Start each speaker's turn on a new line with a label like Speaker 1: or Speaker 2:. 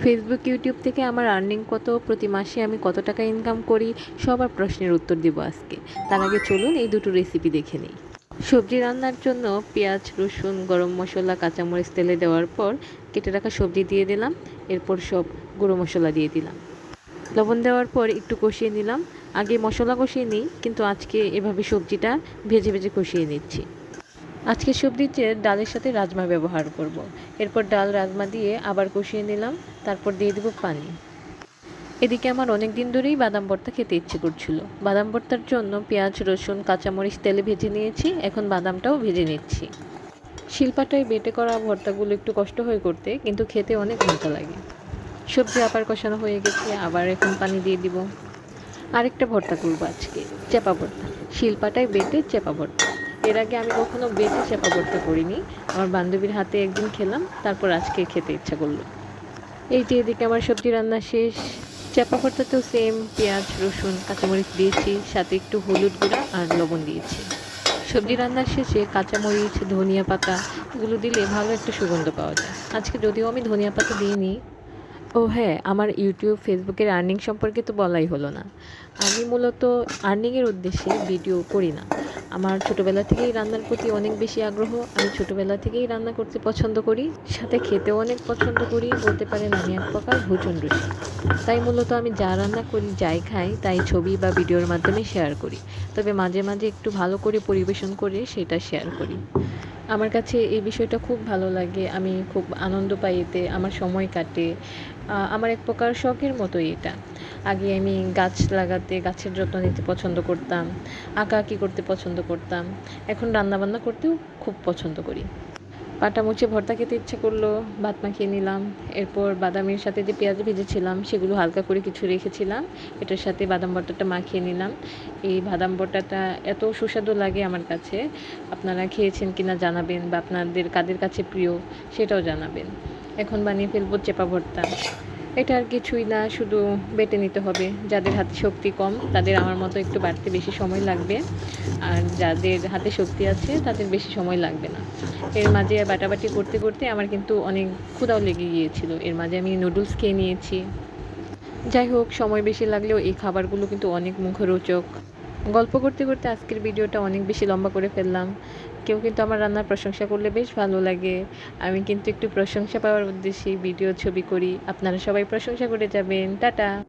Speaker 1: Facebook, YouTube থেকে আমার earning কত, প্রতি মাসে আমি কত টাকা ইনকাম করি, সবার প্রশ্নের উত্তর দিব আজকে। তার আগে চলুন এই দুটো রেসিপি দেখে নিই। সবজি রান্নার জন্য পেঁয়াজ, রসুন, গরম মশলা, কাঁচামরিচ তেলে দেওয়ার পর কেটে রাখা সবজি দিয়ে দিলাম। এরপর সব গুঁড়ো মশলা দিয়ে দিলাম। লবণ দেওয়ার পর একটু কষিয়ে নিলাম। আগে মশলা কষিয়ে নিই, কিন্তু আজকে এভাবে সবজিটা ভেজে ভেজে কষিয়ে নিচ্ছি। আজকে সবজিতে ডালের সাথে রাজমা ব্যবহার করব। এরপর ডাল রাজমা দিয়ে আবার কষিয়ে নিলাম। তারপর দিয়ে দেবো পানি। এদিকে আমার অনেক দিন ধরেই বাদাম ভর্তা খেতে ইচ্ছে করছিল। বাদাম ভর্তার জন্য পেঁয়াজ, রসুন, কাঁচামরিচ তেলে ভেজে নিয়েছি। এখন বাদামটাও ভেজে নিচ্ছি। শিলপাটায় বেটে করা ভর্তাগুলো একটু কষ্ট হয়ে করতে, কিন্তু খেতে অনেক মজা লাগে। সবজি আবার কষানো হয়ে গেছে, আবার এখন পানি দিয়ে দিব। আরেকটা ভর্তা করবো আজকে, চেপা ভর্তা। শিলপাটায় বেটে চেপা ভর্তা। এর আগে আমি কখনো বেটে চেপা ভর্তা করিনি। আমার বান্ধবীর হাতে একদিন খেলাম, তারপর আজকে খেতে ইচ্ছা করলো। এই যে এদিকে আমার সবজি রান্না শেষ। চাপা ভর্তাতেও সেম পেঁয়াজ, রসুন, কাঁচামরিচ দিয়েছি, সাথে একটু হলুদ গুঁড়া আর লবণ দিয়েছি। সবজি রান্নার শেষে কাঁচামরিচ, ধনিয়া পাতা এগুলো দিলে ভালো একটা সুগন্ধ পাওয়া যায়। আজকে যদিও আমি ধনিয়া পাতা দিইনি। ও হ্যাঁ, আমার ইউটিউব, ফেসবুকের আর্নিং সম্পর্কে তো বলাই হলো না। আমি মূলত আর্নিংয়ের উদ্দেশ্যে ভিডিও করি না। আমার ছোটোবেলা থেকেই রান্নার প্রতি অনেক বেশি আগ্রহ। আমি ছোটোবেলা থেকেই রান্না করতে পছন্দ করি, সাথে খেতেও অনেক পছন্দ করি। বলতে পারেন আমি এক প্রকার ভোজন রসিক। তাই মূলত আমি যা রান্না করি, যাই খাই, তাই ছবি বা ভিডিওর মাধ্যমে শেয়ার করি। তবে মাঝে মাঝে একটু ভালো করে পরিবেশন করে সেটা শেয়ার করি। আমার কাছে এই বিষয়টা খুব ভালো লাগে। আমি খুব আনন্দ পাই এতে, আমার সময় কাটে। আমার এক প্রকার শখের মতোই এটা। আগে আমি গাছ লাগাতে, গাছের যত্ন নিতে পছন্দ করতাম, আঁকাআঁকি করতে পছন্দ করতাম। এখন রান্নাবান্না করতেও খুব পছন্দ করি। পাটা মুছে ভর্তা খেতে ইচ্ছে করলো, ভাত মাখিয়ে নিলাম। এরপর বাদামের সাথে যে পেঁয়াজ ভেজেছিলাম সেগুলো হালকা করে কিছু রেখেছিলাম, এটার সাথে বাদাম ভর্তাটা মাখিয়ে নিলাম। এই বাদাম ভর্তাটা এত সুস্বাদু লাগে আমার কাছে। আপনারা খেয়েছেন কিনা জানাবেন, বা আপনাদের কাদের কাছে প্রিয় সেটাও জানাবেন। এখন বানিয়ে ফেলবো চেপা ভর্তা। এটা আর কিছুই না, শুধু বেটে নিতে হবে। যাদের হাতে শক্তি কম তাদের আমার মতো একটু বাটতে বেশি সময় লাগবে, আর যাদের হাতে শক্তি আছে তাদের বেশি সময় লাগবে না। এর মাঝে বাটাবাটি করতে করতে আমার কিন্তু অনেক ক্ষুধাও লেগে গিয়েছিল। এর মাঝে আমি নুডলস খেয়ে নিয়েছি। যাই হোক, সময় বেশি লাগলেও এই খাবারগুলো কিন্তু অনেক মুখরোচক। গল্প করতে করতে আজকের ভিডিওটা অনেক বেশি লম্বা করে ফেললাম। কেউ কিন্তু আমার রান্নার প্রশংসা করলে বেশ ভালো লাগে। আমি কিন্তু একটু প্রশংসা পাওয়ার উদ্দেশ্যেই ভিডিও, ছবি করি। আপনারা সবাই প্রশংসা করে যাবেন। টাটা।